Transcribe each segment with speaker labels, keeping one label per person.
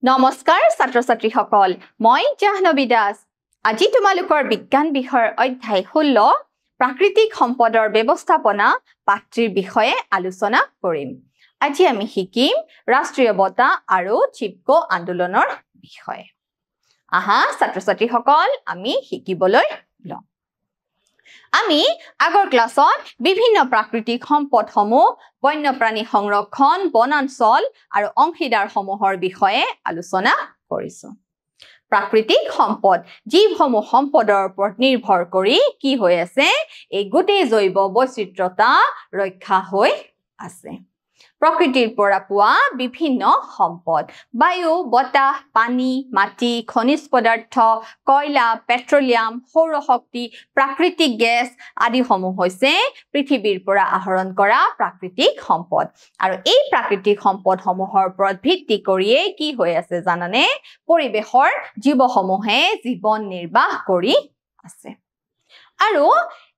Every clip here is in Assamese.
Speaker 1: নমস্কাৰ ছাত্ৰ-ছাত্ৰী সকল মই জাহ্নবী দাস আজি তোমালোকৰ বিজ্ঞান বিষয়ৰ অধ্যায় 16 প্ৰাকৃতিক সম্পদৰ ব্যৱস্থাপনা পাঠ্যৰ বিষয়ে আলোচনা কৰিম আজি আমি শিকিম ৰাষ্ট্ৰীয় বঁটা আৰু চিপকো আন্দোলনৰ বিষয়ে আহা ছাত্ৰ-ছাত্ৰী সকল আমি শিকিবলৈ লম আমি আগৰ ক্লাছত বিভিন্ন প্ৰাকৃতিক সম্পদসমূহ বন্যপ্ৰাণী সংৰক্ষণ বনাঞ্চল আৰু অংশীদাৰ সমূহৰ বিষয়ে আলোচনা কৰিছো প্ৰাকৃতিক সম্পদ জীৱসমূহ সম্পদৰ ওপৰত নিৰ্ভৰ কৰি কি হৈ আছে এই গোটেই জৈৱ বৈচিত্ৰতা ৰক্ষা হৈ আছে প্ৰকৃতিৰ পৰা পোৱা বিভিন্ন সম্পদ বায়ু বতাহ পানী মাটি খনিজ পদাৰ্থ কয়লা পেট্ৰলিয়াম সৌৰ শক্তি প্ৰাকৃতিক গেছ আদি সমূহ হৈছে পৃথিৱীৰ পৰা আহৰণ কৰা প্ৰাকৃতিক সম্পদ আৰু এই প্ৰাকৃতিক সম্পদসমূহৰ ওপৰত ভিত্তি কৰিয়ে কি হৈ আছে জানানে পৰিবেশৰ জীৱসমূহে জীৱন নিৰ্বাহ কৰি আছে আৰু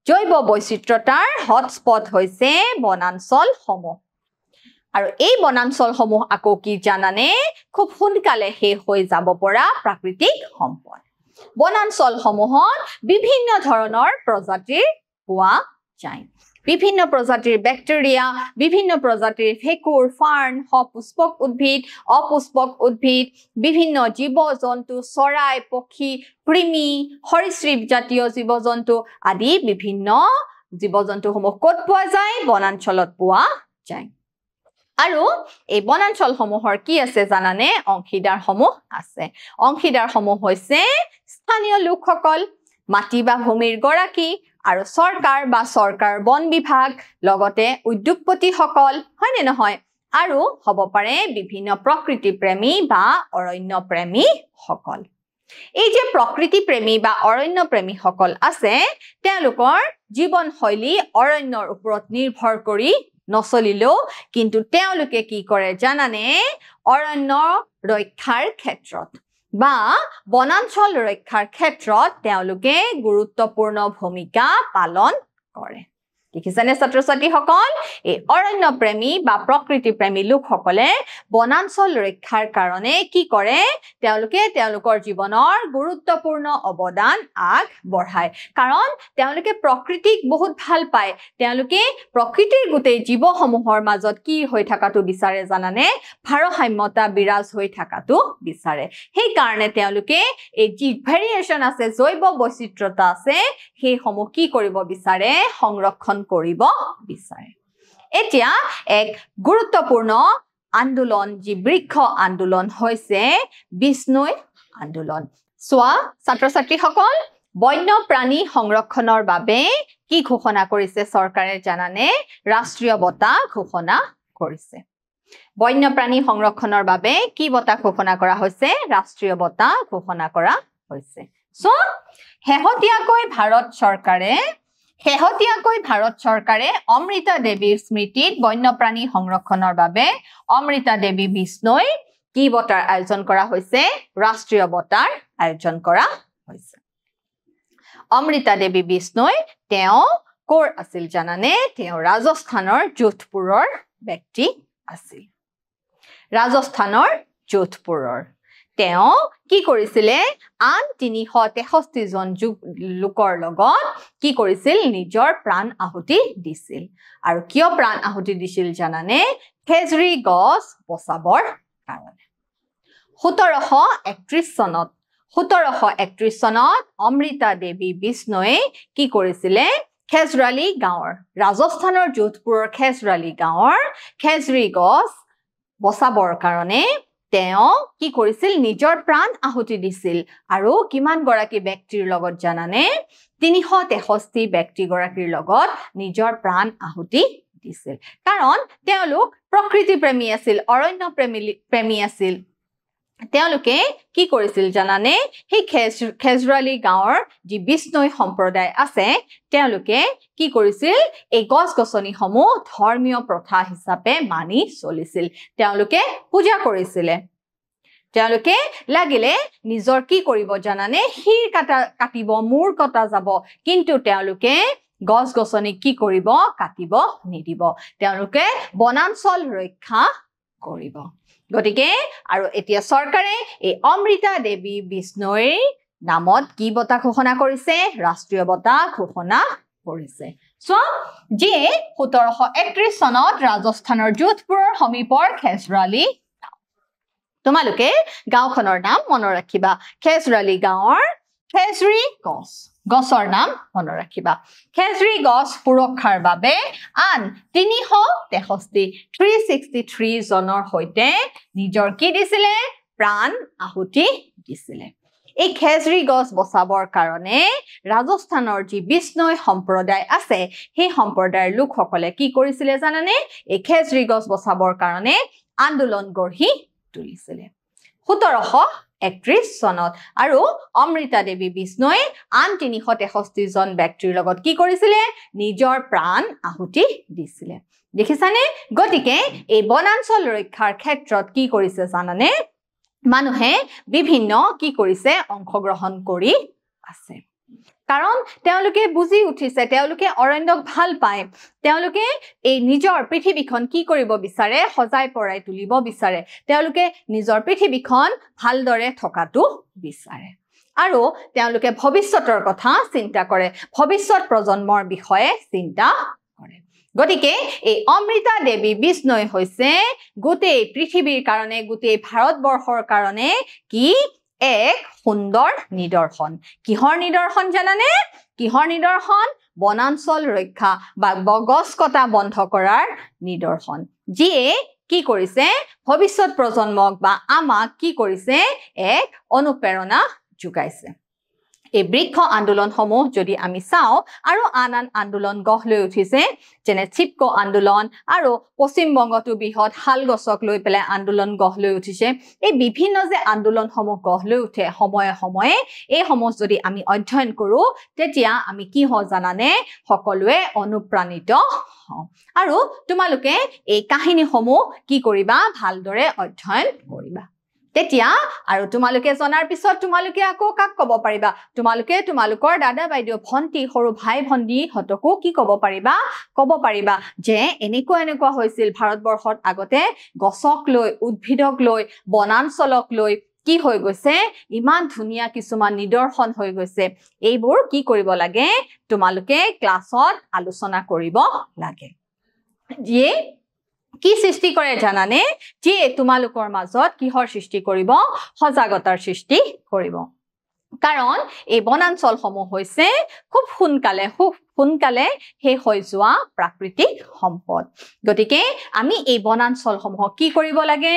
Speaker 1: জৈৱ বৈচিত্ৰতাৰ হটস্পট হৈছে বনাঞ্চল সমূহ আৰু এই বনাঞ্চল সমূহ আকৌ কি জানানে খুব সোনকালে শেষ হৈ যাব পৰা প্ৰাকৃতিক সম্পদ বনাঞ্চল সমূহত বিভিন্ন ধৰণৰ প্ৰজাতিৰ পোৱা যায় বিভিন্ন প্ৰজাতিৰ ব্যাক্টেৰিয়া বিভিন্ন প্ৰজাতিৰ ভেঁকুৰ ফাৰ্ন সপুষ্পক উদ্ভিদ অপুষ্পক উদ্ভিদ বিভিন্ন জীৱ-জন্তু চৰাই পক্ষী কৃমি সৰীসৃপ জাতীয় জীৱ-জন্তু আদি বিভিন্ন জীৱ-জন্তুসমূহ ক'ত পোৱা যায় বনাঞ্চলত পোৱা যায় আৰু এই বনাঞ্চল সমূহৰ কি আছে জানানে অংশীদাৰ সমূহ আছে অংশীদাৰ সমূহ হৈছে স্থানীয় লোকসকল মাটি বা ভূমিৰ গৰাকী আৰু চৰকাৰ বন বিভাগ লগতে উদ্যোগপতি সকল হয় নে নহয় আৰু হ'ব পাৰে বিভিন্ন প্ৰকৃতি প্ৰেমী বা অৰণ্য প্ৰেমী সকল এই যে প্ৰকৃতি প্ৰেমী বা অৰণ্য প্ৰেমী সকল আছে তেওঁলোকৰ জীৱন শৈলী অৰণ্যৰ ওপৰত নিৰ্ভৰ কৰি নচলিলেও কিন্তু তেওঁলোকে কি কৰে জানানে অৰণ্য ৰক্ষাৰ ক্ষেত্ৰত বা বনাঞ্চল ৰক্ষাৰ ক্ষেত্ৰত তেওঁলোকে গুৰুত্বপূৰ্ণ ভূমিকা পালন কৰে দেখিছানে ছাত্ৰ-ছাত্ৰী সকল এই অৰণ্য প্ৰেমী বা প্ৰকৃতি প্ৰেমী লোকসকলে বনাঞ্চল ৰক্ষাৰ কাৰণে কি কৰে তেওঁলোকে তেওঁলোকৰ জীৱনৰ গুৰুত্বপূৰ্ণ অৱদান আগবঢ়ায় কাৰণ তেওঁলোকে প্ৰকৃতিক বহুত ভাল পায় তেওঁলোকে প্ৰকৃতিৰ গোটেই জীৱসমূহৰ মাজত কি হৈ থকাটো বিচাৰে জানানে ভাৰসাম্যতা বিৰাজ হৈ থকাটো বিচাৰে সেই কাৰণে তেওঁলোকে এই যি ভেৰিয়েচন আছে জৈৱ বৈচিত্ৰতা আছে সেই সমূহ কি কৰিব বিচাৰে সংৰক্ষণ কৰিব বিচাৰে এতিয়া এক গুৰুত্বপূৰ্ণ আন্দোলন যি বৃক্ষ আন্দোলন হৈছে বিষ্ণুই আন্দোলন সোৱা ছাত্ৰ-ছাত্ৰী সকল বন্যপ্ৰাণী সংৰক্ষণৰ বাবে কি ঘোষণা কৰিছে চৰকাৰে জানানে ৰাষ্ট্ৰীয় বঁটা ঘোষণা কৰিছে বন্যপ্ৰাণী সংৰক্ষণৰ বাবে কি বঁটা ঘোষণা কৰা হৈছে ৰাষ্ট্ৰীয় বঁটা ঘোষণা কৰা হৈছে সো শেহতীয়াকৈ ভাৰত চৰকাৰে অমৃতা দেৱীৰ স্মৃতিত বন্যপ্ৰাণী সংৰক্ষণৰ বাবে অমৃতা দেৱী বিষ্ণুই কি বঁটাৰ আয়োজন কৰা হৈছে ৰাষ্ট্ৰীয় বঁটাৰ আয়োজন কৰা হৈছে অমৃতা দেৱী বিষ্ণুই তেওঁ কৰ আছিল জানানে তেওঁ ৰাজস্থানৰ যোধপুৰৰ ব্যক্তি আছিল ৰাজস্থানৰ যোধপুৰৰ তেওঁ কি কৰিছিলে আন 363 জন লোকৰ লগত কি কৰিছিল নিজৰ প্ৰাণ আহুতি দিছিল আৰু কিয় প্ৰাণ আহুতি দিছিল জানানে খেজুৰী গছ বচাবৰ কাৰণে 1731 চনত অমৃতা দেৱী বিষ্ণুৱে কি কৰিছিলে খেজৰালী গাঁৱৰ ৰাজস্থানৰ যোধপুৰৰ খেজৰালী গাঁৱৰ খেজুৰী গছ বচাবৰ কাৰণে তেওঁ কি কৰিছিল নিজৰ প্ৰাণ আহুতি দিছিল আৰু কিমান গৰাকী ব্যক্তিৰ লগত জানানে 363 ব্যক্তি গৰাকীৰ লগত নিজৰ প্ৰাণ আহুতি দিছিল কাৰণ তেওঁলোক প্ৰকৃতি প্ৰেমী আছিল অৰণ্য প্ৰেমী আছিল তেওঁলোকে কি কৰিছিল জানানে সেই খেজৰালী গাঁৱৰ যি বিষ্ণুই সম্প্ৰদায় আছে তেওঁলোকে কি কৰিছিল এই গছ-গছনিসমূহ ধৰ্মীয় প্ৰথা হিচাপে মানি চলিছিল তেওঁলোকে পূজা কৰিছিল তেওঁলোকে লাগিলে নিজৰ কি কৰিব জানানে শিৰ কাটিব মূৰ কটা যাব কিন্তু তেওঁলোকে গছ-গছনি কি কৰিব কাটিব নিদিব তেওঁলোকে বনাঞ্চল ৰক্ষা কৰিব গতিকে আৰু এতিয়া চৰকাৰে এই অমৃতা দেৱী বিষ্ণৈৰ নামত কি বঁটা ঘোষণা কৰিছে ৰাষ্ট্ৰীয় বঁটা ঘোষণা কৰিছে সো যিয়ে 1731 চনত ৰাজস্থানৰ যোধপুৰৰ সমীপৰ খেজৰালী তোমালোকে গাঁওখনৰ নাম মনত ৰাখিবা খেজৰালী গাঁৱৰ খেজৰী গছৰ নাম মনত ৰাখিবা খেজৰী গছ সুৰক্ষাৰ বাবে আন 363 জনৰ সৈতে নিজৰ কি দিছিলে প্ৰাণ আহুতি দিছিলে এই খেজৰী গছ বচাবৰ কাৰণে ৰাজস্থানৰ যি বিষ্ণৈ সম্প্ৰদায় আছে সেই সম্প্ৰদায়ৰ লোকসকলে কি কৰিছিলে জানানে এই খেজৰী গছ বচাবৰ কাৰণে আন্দোলন গঢ়ি তুলিছিলে 1731 চনত আৰু অমৃতা দেৱী বিষ্ণৈ আন 363 জন ব্যক্তিৰ লগত কি কৰিছিলে নিজৰ প্ৰাণ আহুতি দিছিলে দেখিছানে গতিকে এই বনাঞ্চল ৰক্ষাৰ ক্ষেত্ৰত কি কৰিছে জানানে মানুহে বিভিন্ন কি কৰিছে অংশগ্ৰহণ কৰি আছে কাৰণ তেওঁলোকে বুজি উঠিছে তেওঁলোকে অৰণ্যক ভাল পায় তেওঁলোকে এই নিজৰ পৃথিৱীখন কি কৰিব বিচাৰে সজাই পৰাই তুলিব বিচাৰে তেওঁলোকে নিজৰ পৃথিৱীখন ভালদৰে থকাটো বিচাৰে আৰু তেওঁলোকে ভৱিষ্যতৰ কথা চিন্তা কৰে ভৱিষ্যত প্ৰজন্মৰ বিষয়ে চিন্তা কৰে গতিকে এই অমৃতা দেৱী বিষ্ণৈ হৈছে গোটেই পৃথিৱীৰ কাৰণে গোটেই ভাৰতবৰ্ষৰ কাৰণে কি এক সুন্দৰ নিদৰ্শন কিহৰ নিদৰ্শন জানানে কিহৰ নিদৰ্শন বনাঞ্চল ৰক্ষা বা গছ কটা বন্ধ কৰাৰ নিদৰ্শন যিয়ে কি কৰিছে ভৱিষ্যত প্ৰজন্মক বা আমাক কি কৰিছে এক অনুপ্ৰেৰণা যোগাইছে এই বৃক্ষ আন্দোলনসমূহ যদি আমি চাও আৰু আন আন্দোলন গঢ় লৈ উঠিছে যেনে চিপকো আন্দোলন আৰু পশ্চিম বংগতো বৃহৎ হাল গছক লৈ পেলাই আন্দোলন গঢ় লৈ উঠিছে এই বিভিন্ন যে আন্দোলনসমূহ গঢ় লৈ উঠে সময়ে সময়ে এই সমূহ যদি আমি অধ্যয়ন কৰো তেতিয়া আমি কি হ জানানে সকলোৱে অনুপ্ৰাণিত হওঁ আৰু তোমালোকে এই কাহিনীসমূহ কি কৰিবা ভালদৰে অধ্যয়ন কৰিবা তেতিয়া আৰু তোমালোকে জনাৰ পিছত তোমালোকে আকৌ কাক ক'ব পাৰিবা তোমালোকে তোমালোকৰ দাদা বাইদেউ ভন্টি সৰু ভাই ভন্টি হতকো কি ক'ব পাৰিবা যে এনেকুৱা হৈছিল ভাৰতবৰ্ষত আগতে গছক লৈ উদ্ভিদক লৈ বনাঞ্চলক লৈ কি হৈ গৈছে ইমান ধুনীয়া কিছুমান নিদৰ্শন হৈ গৈছে এইবোৰ কি কৰিব লাগে তোমালোকে ক্লাছত আলোচনা কৰিব লাগে যিয়ে কি সৃষ্টি কৰে জানানে যে তোমালোকৰ মাজত কিহৰ সৃষ্টি কৰিব সজাগতাৰ সৃষ্টি কৰিব কাৰণ এই বনাঞ্চলসমূহ হৈছে খুব সোনকালে শেষ হৈ যোৱা প্ৰাকৃতিক সম্পদ গতিকে আমি এই বনাঞ্চলসমূহক কি কৰিব লাগে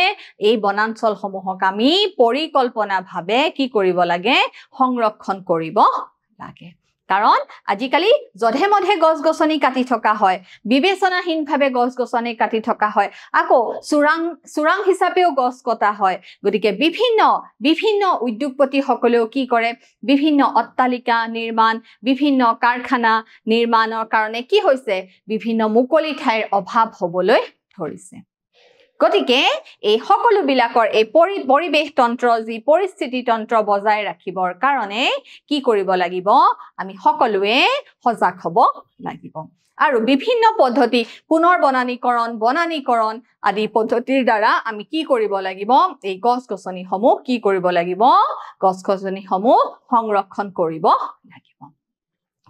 Speaker 1: এই বনাঞ্চলসমূহক আমি পৰিকল্পনাভাৱে কি কৰিব লাগে সংৰক্ষণ কৰিব লাগে কাৰণ আজিকালি জধে মধে গছ-গছনি কাটি থকা হয় বিবেচনাহীনভাৱে গছ-গছনি কাটি থকা হয় আকৌ চুৰাং হিচাপেও গছ কটা হয় গতিকে বিভিন্ন উদ্যোগপতি সকলেও কি কৰে বিভিন্ন অট্টালিকা নিৰ্মাণ বিভিন্ন কাৰখানা নিৰ্মাণৰ কাৰণে কি হৈছে বিভিন্ন মুকলি ঠাইৰ অভাৱ হ'বলৈ ধৰিছে গতিকে এই সকলো বিলাকৰ এই পৰিবেশ তন্ত্ৰ যি পৰিস্থিতি তন্ত্ৰ বজাই ৰাখিবৰ কাৰণে কি কৰিব লাগিব আমি সকলোৱে সজাগ হ'ব লাগিব আৰু বিভিন্ন পদ্ধতি পুনৰ বনানীকৰণ আদি পদ্ধতিৰ দ্বাৰা আমি কি কৰিব লাগিব এই গছ-গছনিসমূহ কি কৰিব লাগিব গছ-গছনিসমূহ সংৰক্ষণ কৰিব লাগিব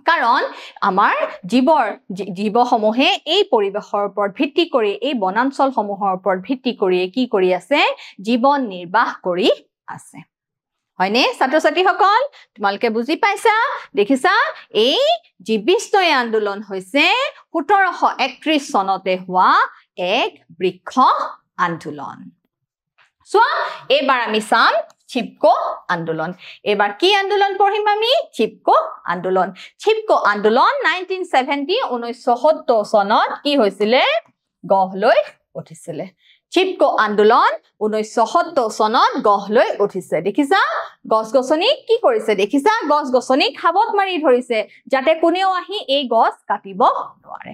Speaker 1: কাৰণ আমাৰ জীৱসমূহে এই পৰিবেশৰ ওপৰত ভিত্তি কৰি এই বনাঞ্চলসমূহৰ ওপৰত ভিত্তি কৰি কি কৰি আছে জীৱন নিৰ্বাহ কৰি আছে হয়নে ছাত্ৰ-ছাত্ৰীসকল তোমালোকে বুজি পাইছা দেখিছা এই যি বিষ্ণৈ আন্দোলন হৈছে 1731 চনতে হোৱা এক বৃক্ষ আন্দোলন চোৱা এবাৰ আমি চাম চিপকো আন্দোলন এবাৰ কি আন্দোলন পঢ়িম আমি চিপকো আন্দোলন 1970 চনত কি হৈছিলে গঢ় লৈ উঠিছিলে চিপকো আন্দোলন 1970 চনত গঢ় লৈ উঠিছে দেখিছা গছ-গছনি কি কৰিছে দেখিছা গছ-গছনি খাবত মাৰি ধৰিছে যাতে কোনেও আহি এই গছ কাটিব নোৱাৰে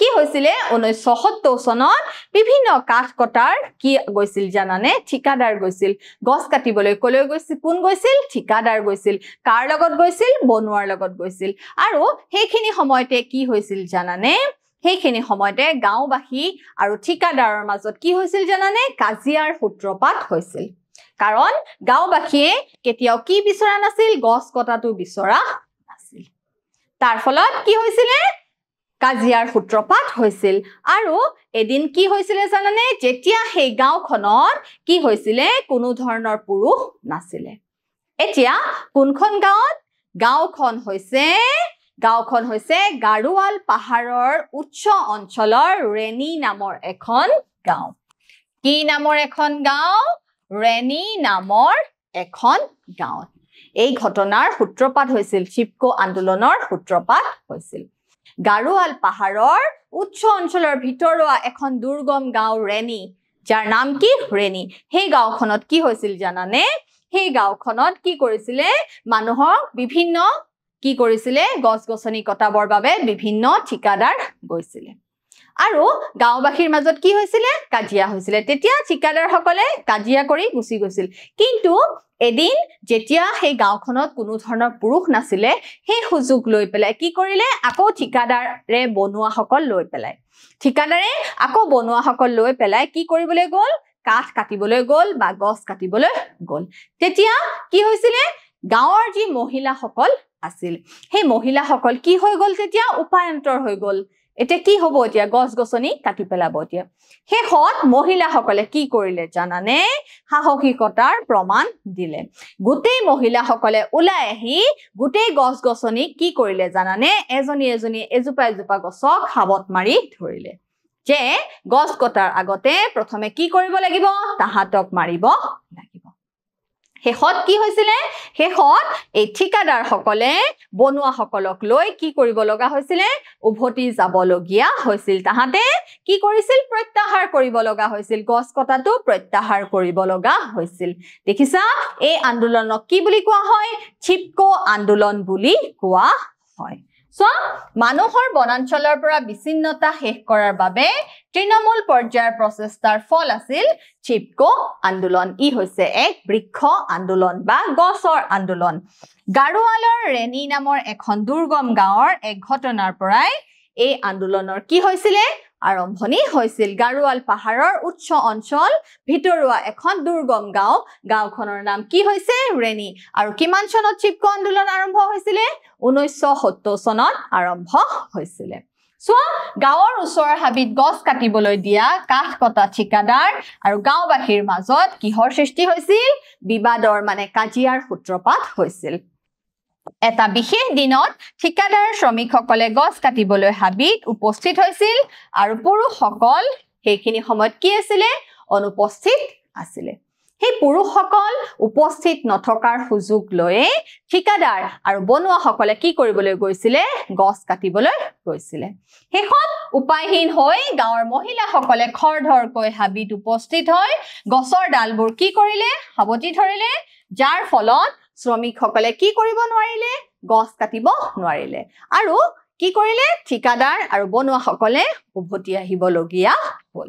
Speaker 1: কি হৈছিলে 1970 চনত বিভিন্ন কাঠ কটাৰ কি গৈছিল জানানে ঠিকাদাৰ গৈছিল গছ কাটিবলৈ কলৈ গৈছিল কোন গৈছিল ঠিকাদাৰ গৈছিল কাৰ লগত গৈছিল বনুৱাৰ লগত গৈছিল আৰু সেইখিনি সময়তে কি হৈছিল জানানে সেইখিনি সময়তে গাঁওবাসী আৰু ঠিকাদাৰৰ মাজত কি হৈছিল জানানে কাজিয়াৰ সূত্ৰপাত হৈছিল কাৰণ গাঁওবাসীয়ে কেতিয়াও কি বিচৰা নাছিল গছ কটাটো বিচৰা নাছিল তাৰ ফলত কি হৈছিল কাজিয়াৰ সূত্ৰপাত হৈছিল আৰু এদিন কি হৈছিল জানানে যেতিয়া সেই গাঁওখনত কি হৈছিল কোনো ধৰণৰ পুৰুষ নাছিল এতিয়া কোনখন গাঁওখন হৈছে গাৰুৱাল পাহাৰৰ উচ্চ অঞ্চলৰ ৰেনী নামৰ এখন গাঁও কি নামৰ এখন গাঁও ৰেনী নামৰ এখন গাঁও এই ঘটনাৰ সূত্ৰপাত হৈছিল চিপকো আন্দোলনৰ সূত্ৰপাত হৈছিল গাৰুৱাল পাহাৰৰ উচ্চ অঞ্চলৰ ভিতৰুৱা এখন দুৰ্গম গাঁও ৰেনী যাৰ নাম কি ৰেনী সেই গাঁওখনত কি হৈছিল জানানে সেই গাঁওখনত কি কৰিছিল মানুহক বিভিন্ন কি কৰিছিল গছ-গছনি কটাবৰ বাবে বিভিন্ন ঠিকাদাৰ গৈছিল আৰু গাঁওবাসীৰ মাজত কি হৈছিল কাজিয়া হৈছিল তেতিয়া ঠিকাদাৰসকলে কাজিয়া কৰি গুচি গৈছিল কিন্তু এদিন যেতিয়া সেই গাঁওখনত কোনো ধৰণৰ পুৰুষ নাছিল সেই সুযোগ লৈ পেলাই কি কৰিলে আকৌ ঠিকাদাৰে বনুৱাসকল লৈ পেলাই ঠিকাদাৰে আকৌ বনুৱাসকল লৈ পেলাই কি কৰিবলৈ গ'ল কাঠ কাটিবলৈ গ'ল বা গছ কাটিবলৈ গ'ল তেতিয়া কি হৈছিল গাঁৱৰ যি মহিলাসকল আছিল সেই মহিলাসকল কি হৈ গ'ল তেতিয়া উপায়ন্তৰ হৈ গ'ল এতিয়া কি হ'ব এতিয়া গছ-গছনি কাটি পেলাব এতিয়া শেষত মহিলাসকলে কি কৰিলে জানানে সাহসিকতাৰ প্ৰমাণ দিলে গোটেই মহিলাসকলে ওলাই আহি গোটেই গছ-গছনি কি কৰিলে জানানে এজনী এজোপা গছক হাবত মাৰি ধৰিলে যে গছ কটাৰ আগতে প্ৰথমে কি কৰিব লাগিব তাহাতক মাৰিব লাগিব শেষত কি হৈছিল শেষত এই ঠিকাদাৰসকলে বনুৱাসকলক লৈ কি কৰিব লগা হৈছিল উভতি যাবলগীয়া হৈছিল তাহাতে কি কৰিছিল প্ৰত্যাহাৰ কৰিব লগা হৈছিল গছ কটাটো প্ৰত্যাহাৰ কৰিব লগা হৈছিল দেখিছা এই আন্দোলনক কি বুলি কোৱা হয় চিপকো আন্দোলন বুলি কোৱা হয় মানুহৰ বনাঞ্চলৰ পৰা বিচ্ছিন্নতা শেষ কৰাৰ বাবে তৃণমূল পৰ্যায়ৰ প্ৰচেষ্টাৰ ফল আছিল চিপকো আন্দোলন ই হৈছে এক বৃক্ষ আন্দোলন বা গছৰ আন্দোলন গাৰুৱালৰ ৰেনী নামৰ এখন দুৰ্গম গাঁৱৰ এক ঘটনাৰ পৰাই এই আন্দোলনৰ কি হৈছিল আৰম্ভণি হৈছিল গাৰুৱাল পাহাৰৰ উচ্চ অঞ্চল ভিতৰুৱা এখন দুৰ্গম গাঁওখনৰ নাম কি হৈছে ৰেনী আৰু কিমান চনত চিপকো আন্দোলন আৰম্ভ হৈছিল 1970 চনত আৰম্ভ হৈছিল গাঁৱৰ ওচৰৰ হাবিত গছ কাটিবলৈ দিয়া কাঠ কটা ঠিকাদাৰ আৰু গাঁওবাসীৰ মাজত কিহৰ সৃষ্টি হৈছিল বিবাদৰ মানে কাজিয়াৰ সূত্ৰপাত হৈছিল এটা বিশেষ দিনত ঠিকাদাৰ শ্ৰমিকসকলে গছ কাটিবলৈ হাবিত উপস্থিত হৈছিল আৰু পুৰুষসকল সেইখিনি সময়ত কি আছিল অনুপস্থিত আছিল সেই পুৰুষসকল উপস্থিত নথকাৰ সুযোগ লৈ ঠিকাদাৰ আৰু বনুৱাসকলে কি কৰিবলৈ গৈছিল গছ কাটিবলৈ গৈছিল শেষত উপায়হীন হৈ গাঁৱৰ মহিলাসকলে খৰধৰকৈ হাবিত উপস্থিত হৈ গছৰ ডালবোৰ কি কৰিলে হাবতি ধৰিলে যাৰ ফলত শ্ৰমিকসকলে কি কৰিব নোৱাৰিলে গছ কাটিব নোৱাৰিলে আৰু কি কৰিলে ঠিকাদাৰ আৰু বনুৱাসকলে উভতি আহিবলগীয়া হ'ল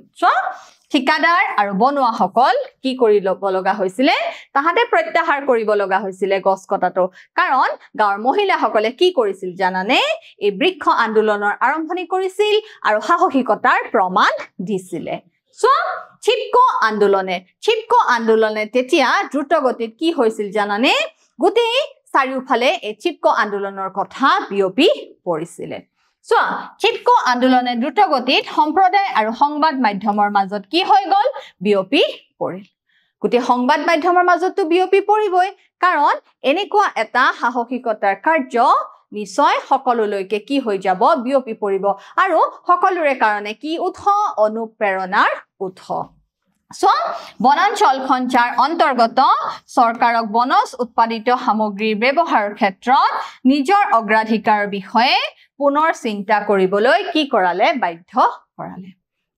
Speaker 1: ঠিকাদাৰ আৰু বনুৱাসকল কি কৰি ল'ব লগা হৈছিল তাহাতে প্ৰত্যাহাৰ কৰিব লগা হৈছিল গছ কটাটো কাৰণ গাঁৱৰ মহিলাসকলে কি কৰিছিল জানানে এই বৃক্ষ আন্দোলনৰ আৰম্ভণি কৰিছিল আৰু সাহসিকতাৰ প্ৰমাণ দিছিল চিপকো আন্দোলনে তেতিয়া দ্ৰুতগতিত কি হৈছিল জানানে গোটেই চাৰিওফালে এই চিপকো আন্দোলনৰ কথা বিয়পি পৰিছিল চিপকো আন্দোলনে দ্ৰুতগতিত সম্প্ৰদায় আৰু সংবাদ মাধ্যমৰ মাজত কি হৈ গ'ল বিয়পি পৰিল গোটেই সংবাদ মাধ্যমৰ মাজতো বিয়পি পৰিবই কাৰণ এনেকুৱা এটা সাহসিকতাৰ কাৰ্য নিশ্চয় সকলোলৈকে কি হৈ যাব বিয়পি পৰিব আৰু সকলোৰে কাৰণে কি উৎস অনুপ্ৰেৰণাৰ উৎস বনাঞ্চলখন যাৰ অন্তৰ্গত চৰকাৰক বনজ উৎপাদিত সামগ্ৰীৰ ব্যৱহাৰৰ ক্ষেত্ৰত নিজৰ অগ্ৰাধিকাৰৰ বিষয়ে পুনৰ চিন্তা কৰিবলৈ কি কৰালে বাধ্য কৰালে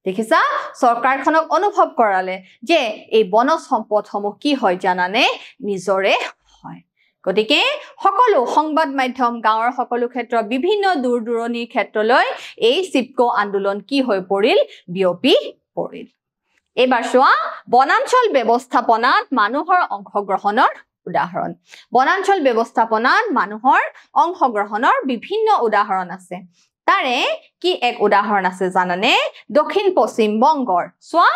Speaker 1: দেখিছা চৰকাৰখনক অনুভৱ কৰালে যে এই বনজ সম্পদসমূহ কি হয় জানানে নিজৰে হয় গতিকে সকলো সংবাদ মাধ্যম গাঁৱৰ সকলো ক্ষেত্ৰ বিভিন্ন দূৰ-দূৰণিৰ ক্ষেত্ৰলৈ এই চিপকো আন্দোলন কি হৈ পৰিল বিয়পি পৰিল এবাৰ চোৱা বনাঞ্চল ব্যৱস্থাপনাত মানুহৰ অংশগ্ৰহণৰ উদাহৰণ বনাঞ্চল ব্যৱস্থাপনাত মানুহৰ অংশগ্ৰহণৰ বিভিন্ন উদাহৰণ আছে তাৰে কি এক উদাহৰণ আছে জানানে দক্ষিণ পশ্চিম বংগৰ সোৱা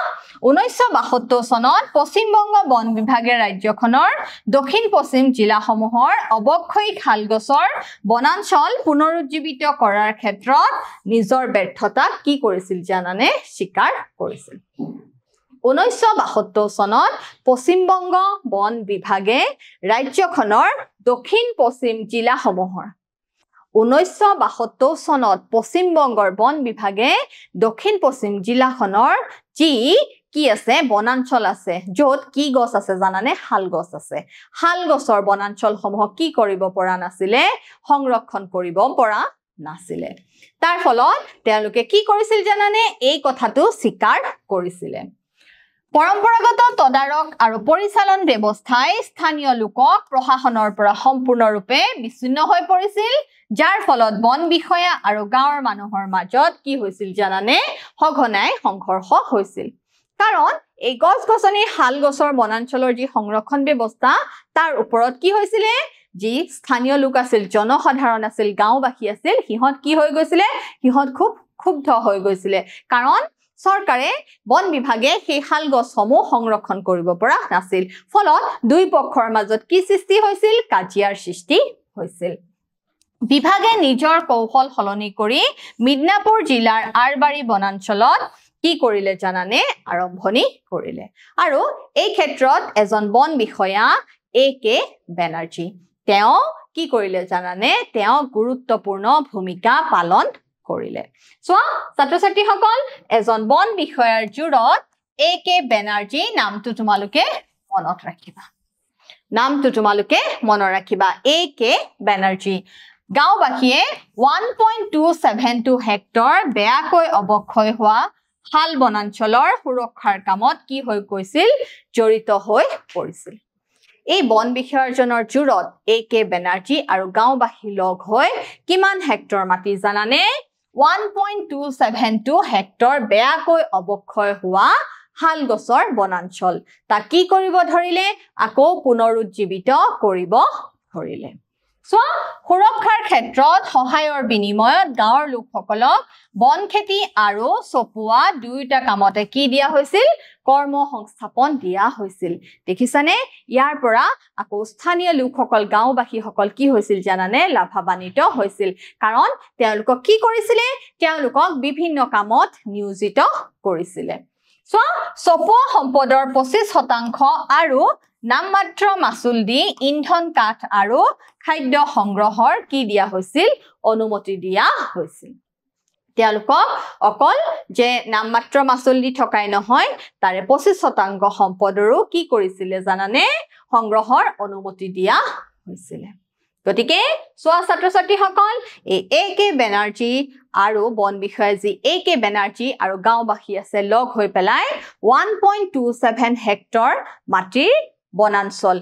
Speaker 1: 1972 চনত পশ্চিম বংগ বন বিভাগে ৰাজ্যখনৰ দক্ষিণ পশ্চিম জিলাসমূহৰ অবক্ষয়ী খালগছৰ বনাঞ্চল পুনৰুজ্জীৱিত কৰাৰ ক্ষেত্ৰত নিজৰ ব্যৰ্থতা কি কৰিছিল জানানে স্বীকাৰ কৰিছিল 1972 চনত পশ্চিম বংগ বন বিভাগে ৰাজ্যখনৰ দক্ষিণ পশ্চিম জিলাসমূহৰ 1972 চনত পশ্চিম বংগৰ বন বিভাগে দক্ষিণ পশ্চিম জিলাখনৰ যি কি আছে বনাঞ্চল আছে যত কি গছ আছে জানানে হাল গছ আছে হাল গছৰ বনাঞ্চলসমূহ কি কৰিব পৰা নাছিলে সংৰক্ষণ কৰিব পৰা নাছিলে তাৰ ফলত তেওঁলোকে কি কৰিছিল জানানে এই কথাটো স্বীকাৰ কৰিছিলে পৰম্পৰাগত তদাৰক আৰু পৰিচালন ব্যৱস্থাই স্থানীয় লোকক প্ৰশাসনৰ পৰা সম্পূৰ্ণৰূপে বিচ্ছিন্ন হৈ পৰিছিল যাৰ ফলত বন বিষয়া আৰু গাঁৱৰ মানুহৰ মাজত কি হৈছিল জানানে সঘনাই সংঘৰ্ষ হৈছিল কাৰণ এই গছ-গছনিৰ হাল গছৰ বনাঞ্চলৰ যি সংৰক্ষণ ব্যৱস্থা তাৰ ওপৰত কি হৈছিল যি স্থানীয় লোক আছিল জনসাধাৰণ আছিল গাঁওবাসী আছিল হিহত কি হৈ গৈছিল হিহত খুব ক্ষুব্ধ হৈ গৈছিল কাৰণ সৰকাৰে বন বিভাগে সেই হাল গছসমূহ সংৰক্ষণ কৰিব পৰা নাছিল ফলত দুই পক্ষৰ মাজত কি সৃষ্টি হৈছিল কাজিয়াৰ সৃষ্টি হৈছিল বিভাগে নিজৰ কৌশল সলনি কৰি মিদনাপুৰ জিলাৰ আৰবাৰী বনাঞ্চলত কি কৰিলে জানানে আৰম্ভণি কৰিলে আৰু এই ক্ষেত্ৰত এজন বন বিষয়া একে বেনাৰ্জী তেওঁ কি কৰিলে জানানে তেওঁ গুৰুত্বপূৰ্ণ ভূমিকা পালন কৰিলে সোৱা ছাত্ৰ-ছাত্ৰীসকল এজন বন বিষয়াৰ জুৰত একে বেনাৰ্জী নামটো তোমালোকে মনত ৰাখিবা একে বেনাৰ্জী গাঁওবাসীয়ে 1.272 হেক্টৰ বেয়াকৈ অবক্ষয় হোৱা হাল বনাঞ্চলৰ সুৰক্ষাৰ কামত কি হৈ গৈছিল জড়িত হৈ পৰিছিল এই বন বিষয়াজনৰ জুৰত একে বেনাৰ্জী আৰু গাঁওবাসী লগ হৈ কিমান হেক্টৰ মাটি জানানে 1.272 হেক্টৰ বেয়াকৈ অবক্ষয় হোৱা হাল গছৰ বনাঞ্চল তা কি কৰিব ধৰিলে আকৌ পুনৰুজ্জীৱিত কৰিব ধৰিলে সুৰক্ষাৰ ক্ষেত্ৰত সহায়ৰ বিনিময়ত গাঁৱৰ লোকসকলক বন খেতি আৰু চপোৱা দুয়োটা কামতে কি দিয়া হৈছিল কৰ্ম সংস্থাপন দিয়া হৈছিল দেখিছানে ইয়াৰ পৰা আকৌ স্থানীয় লোকসকল গাঁওবাসীসকল কি হৈছিল জানানে লাভান্বিত হৈছিল কাৰণ তেওঁলোকক কি কৰিছিল তেওঁলোকক বিভিন্ন কামত নিয়োজিত কৰিছিল চপোৱা সম্পদৰ 25% আৰু নামমাত্ৰ মাছুল দি ইন্ধন কাঠ আৰু খাদ্য সংগ্ৰহৰ কি দিয়া হৈছিল অনুমতি দিয়া হৈছিল তেওঁলোকক অকল যে নামমাত্ৰ মাছুল দি থকাই নহয় তাৰে 25% সম্পদৰো কি কৰিছিল জানানে সংগ্ৰহৰ অনুমতি দিয়া হৈছিল গতিকে সোৱা ছাত্ৰ-ছাত্ৰীসকল এই একে বেনাৰ্জী আৰু বন বিষয়া যি একে বেনাৰ্জী আৰু গাঁওবাসী আছে লগ হৈ পেলাই 1.27 হেক্টৰ মাটিৰ বনাঞ্চল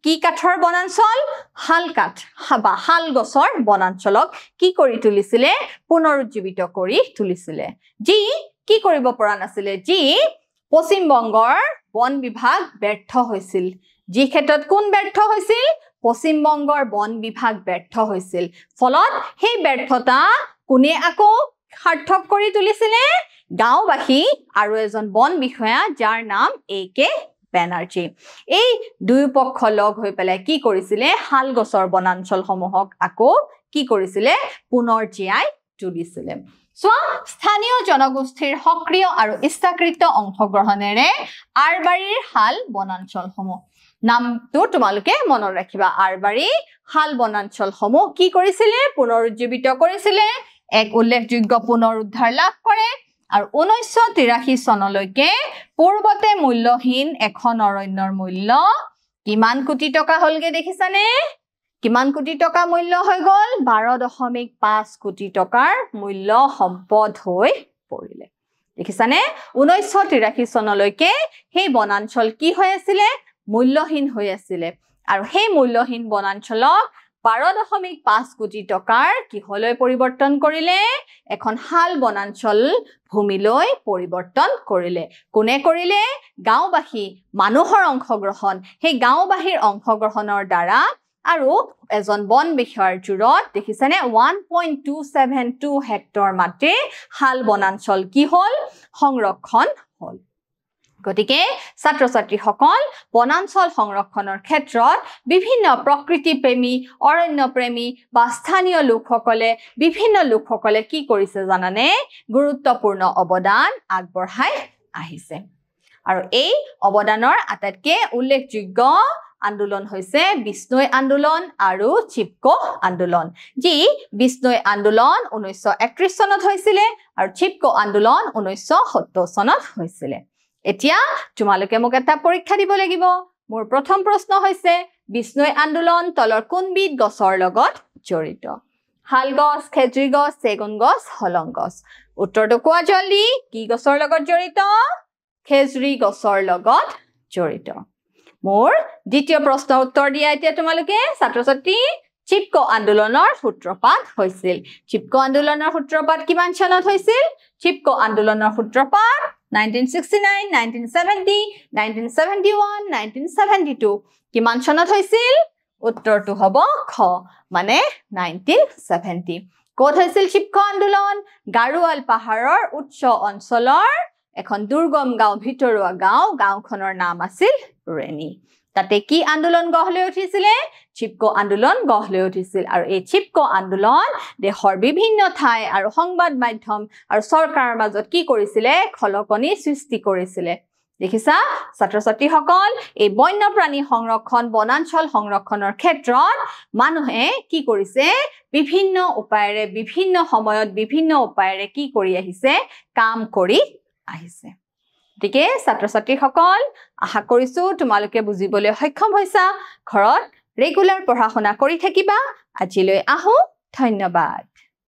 Speaker 1: কি কাঠৰ বনাঞ্চল হাল কাঠ বা হাল গছৰ বনাঞ্চলক কি কৰি তুলিছিলে পুনৰুজ্জীৱিত কৰি তুলিছিলে যি কি কৰিব পৰা নাছিলে যি পশ্চিম বংগৰ বন বিভাগ ব্যৰ্থ হৈছিল যি ক্ষেত্ৰত কোন ব্যৰ্থ হৈছিল পশ্চিম বংগৰ বন বিভাগ ব্যৰ্থ হৈছিল ফলত সেই ব্যৰ্থতা কোনে আকৌ সাৰ্থক কৰি তুলিছিলে গাঁওবাসী আৰু এজন বন বিষয়া যাৰ নাম একে বেনাৰ্জী এই দুই পক্ষ লগ হৈ পেলাই কি কৰিছিলে হাল গছৰ বনাঞ্চলসমূহক আকৌ কি কৰিছিলে পুনৰ জীয়াই তুলিছিলে স্থানীয় জনগোষ্ঠীৰ সক্ৰিয় আৰু ইচ্ছাকৃত অংশগ্ৰহণেৰে আৰবাৰীৰ হাল বনাঞ্চলসমূহ নামটো তোমালোকে মনত ৰাখিবা আৰবাৰী হাল বনাঞ্চলসমূহ কি কৰিছিলে পুনৰুজ্জীৱিত কৰিছিলে এক উল্লেখযোগ্য পুনৰুদ্ধাৰ লাভ কৰে আৰু 1983 চনলৈকে পূৰ্বতে মূল্যহীন এখন অৰণ্যৰ মূল্য কিমান কোটি টকা হলগে দেখিছানে কিমান কোটি টকা মূল্য হৈ গল 12.5 কোটি টকাৰ মূল্য সম্পদ হৈ পৰিলে দেখিছানে 1983 চনলৈকে সেই বনাঞ্চল কি হৈ আছিল মূল্যহীন হৈ আছিল আৰু সেই মূল্যহীন বনাঞ্চলক 12.5 কোটি টকাৰ কিহলৈ পৰিৱৰ্তন কৰিলে এখন হাল বনাঞ্চল ভূমিলৈ পৰিৱৰ্তন কৰিলে কোনে কৰিলে গাঁওবাসী মানুহৰ অংশগ্ৰহণ সেই গাঁওবাসীৰ অংশগ্ৰহণৰ দ্বাৰা আৰু এজন বন বিষয়াৰ জুৰত দেখিছেনে 1.272 হেক্টৰ মাটিৰ হাল বনাঞ্চল কি হল সংৰক্ষণ হল গতিকে ছাত্ৰ ছাত্ৰীসকল বনাঞ্চল সংৰক্ষণৰ ক্ষেত্ৰত বিভিন্ন প্ৰকৃতি প্ৰেমী অৰণ্য প্ৰেমী বা স্থানীয় লোকসকলে বিভিন্ন লোকসকলে কি কৰিছে জানানে গুৰুত্বপূৰ্ণ অৱদান আগবঢ়াই আহিছে আৰু এই অৱদানৰ আটাইতকৈ উল্লেখযোগ্য আন্দোলন হৈছে বিষ্ণৈ আন্দোলন আৰু চিপকো আন্দোলন যি বিষ্ণৈ আন্দোলন 1931 চনত হৈছিল আৰু চিপকো আন্দোলন 1970 চনত হৈছিল এতিয়া তোমালোকে মোক এটা পৰীক্ষা দিব লাগিব মোৰ প্ৰথম প্ৰশ্ন হৈছে বিষ্ণৈ আন্দোলন তলৰ কোনবিধ গছৰ লগত জড়িত হাল গছ খেজুৰী গছ চেগুন গছ হলং গছ উত্তৰটো কোৱা জলদি কি গছৰ লগত জড়িত খেজুৰী গছৰ লগত জড়িত মোৰ দ্বিতীয় প্ৰশ্নৰ উত্তৰ দিয়া এতিয়া তোমালোকে ছাত্ৰ ছাত্ৰী চিপকো আন্দোলনৰ সূত্ৰপাত হৈছিল চিপকো আন্দোলনৰ সূত্ৰপাত কিমান চনত হৈছিল চিপকো আন্দোলনৰ সূত্ৰপাত 1969 1970 1971 1972 কিমান চনত হৈছিল উত্তৰটো হ'ব খ মানে 1970 ক'ত হৈছিল চিপকো আন্দোলন গাৰুৱাল পাহাৰৰ উচ্চ অঞ্চলৰ এখন দুৰ্গম গাঁও ভিতৰুৱা গাঁওখনৰ নাম আছিল ৰেনী তাতে কি আন্দোলন গঢ় লৈ উঠিছিল চিপকো আন্দোলন গঢ় লৈ উঠিছিল আৰু এই চিপকো আন্দোলন দেশৰ বিভিন্ন ঠাই আৰু সংবাদ মাধ্যম আৰু চৰকাৰৰ মাজত কি কৰিছিল খলকনি সৃষ্টি কৰিছিল দেখিছা ছাত্ৰ ছাত্ৰীসকল এই বন্যপ্ৰাণী সংৰক্ষণ বনাঞ্চল সংৰক্ষণৰ ক্ষেত্ৰত মানুহে কি কৰিছে বিভিন্ন উপায়েৰে বিভিন্ন সময়ত বিভিন্ন উপায়েৰে কি কৰি আহিছে কাম কৰি আহিছে গতিকে ছাত্ৰ ছাত্ৰীসকল আশা কৰিছো তোমালোকে বুজিবলৈ সক্ষম হৈছা ঘৰত ৰেগুলাৰ পঢ়া শুনা কৰি থাকিবা আজিলৈ আহো ধন্যবাদ